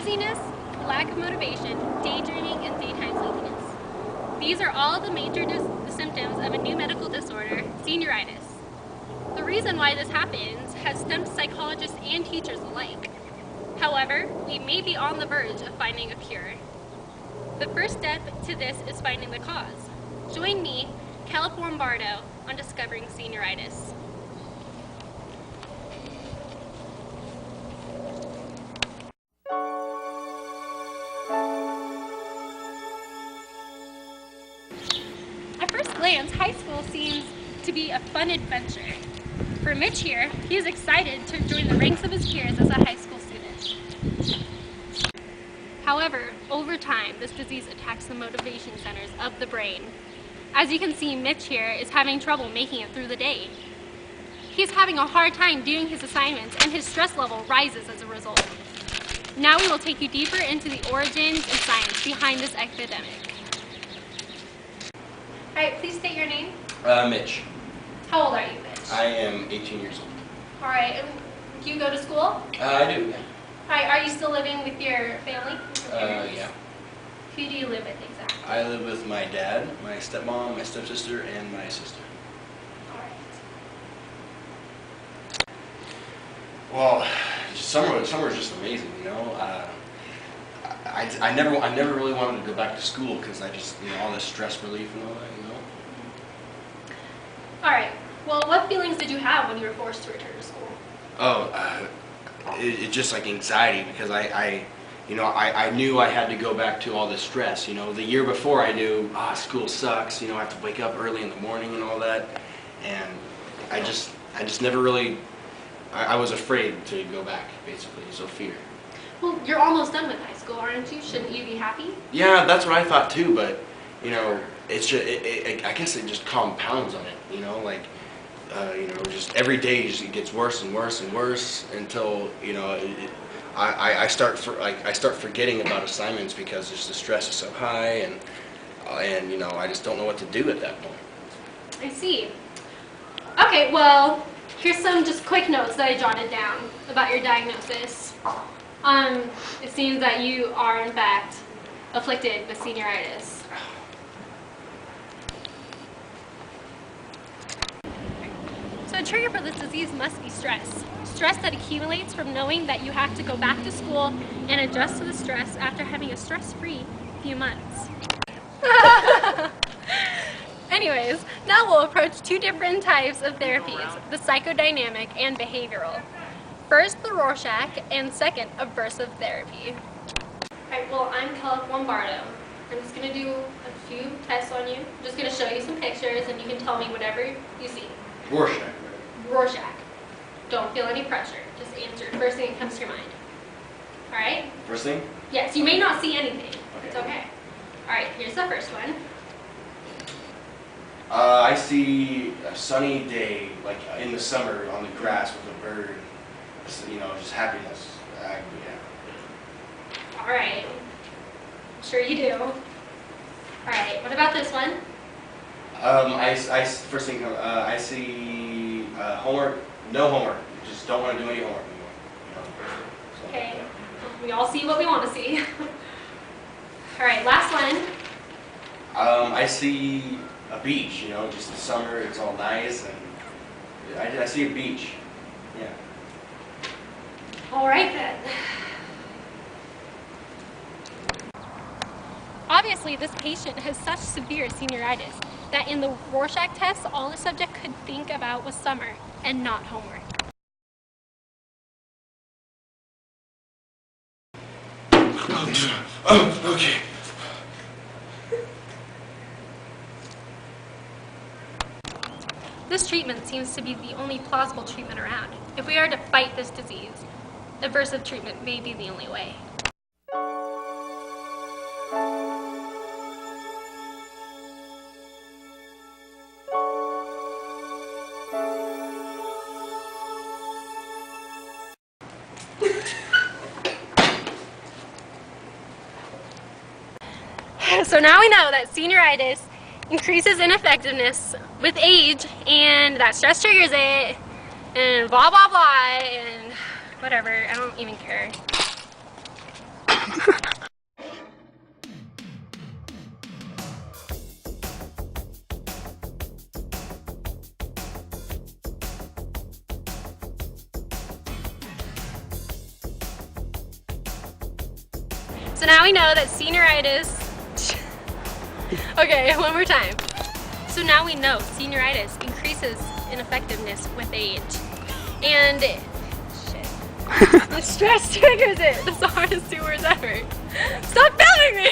dizziness, lack of motivation, daydreaming, and daytime sleepiness. These are all the major symptoms of a new medical disorder, senioritis. The reason why this happens has stumped psychologists and teachers alike. However, we may be on the verge of finding a cure. The first step to this is finding the cause. Join me, Caleb Lombardo, on discovering senioritis. At first glance, high school seems to be a fun adventure. For Mitch here, he is excited to join the ranks of his peers as a high school student. However, over time, this disease attacks the motivation centers of the brain. As you can see, Mitch here is having trouble making it through the day. He's having a hard time doing his assignments, and his stress level rises as a result. Now we will take you deeper into the origins and science behind this epidemic. All right, please state your name. Mitch. How old are you, Mitch? I am 18 years old. All right, and do you go to school? I do, yeah. All right, are you still living with your family? Yeah. Who do you live with exactly? I live with my dad, my stepmom, my stepsister, and my sister. All right. Well, summer was just amazing, you know. I never really wanted to go back to school because I just, you know, all the stress relief and all that, you know. All right. Well, what feelings did you have when you were forced to return to school? Oh, it just like anxiety because I knew I had to go back to all this stress. You know, the year before I knew, school sucks. You know, I have to wake up early in the morning and all that, and I just never really. I was afraid to go back, basically, so fear. Well, you're almost done with high school, aren't you? Shouldn't you be happy? Yeah, that's what I thought too, but you know, it's just I guess it just compounds on it. You know, like. Just every day it gets worse and worse and worse until, you know, I start forgetting about assignments because just the stress is so high and you know, I just don't know what to do at that point. I see. Okay, well, here's some just quick notes that I jotted down about your diagnosis. It seems that you are in fact afflicted with senioritis. So a trigger for this disease must be stress. Stress that accumulates from knowing that you have to go back to school and adjust to the stress after having a stress-free few months. Anyways, now we'll approach two different types of therapies, the psychodynamic and behavioral. First, the Rorschach, and second, aversive therapy. Alright, well, I'm Caleb Lombardo. I'm just going to do a few tests on you. I'm just going to show you some pictures and you can tell me whatever you see. Rorschach. Rorschach. Don't feel any pressure. Just answer first thing that comes to your mind. Alright? First thing? Yes, you may not see anything. Okay. It's okay. Alright, here's the first one. I see a sunny day, like in the summer on the grass with a bird. You know, just happiness. Yeah. Alright. Sure you do. Alright, what about this one? First thing, I see homework. No homework. Just don't want to do any homework anymore. You know? So, Okay. yeah. We all see what we want to see. Alright, last one. I see a beach. You know, just the summer. It's all nice, and I see a beach. Yeah. Alright then. Obviously, this patient has such severe senioritis that in the Rorschach test, all the subject could think about was summer and not homework. Oh, okay. This treatment seems to be the only plausible treatment around. If we are to fight this disease, aversive treatment may be the only way. So now we know that senioritis increases in effectiveness with age, and that stress triggers it, and blah blah blah, and whatever, I don't even care. So now we know that senioritis. Okay, one more time. So now we know senioritis increases in effectiveness with age. And shit. The stress triggers it. That's the hardest 2 words ever. Stop filming me!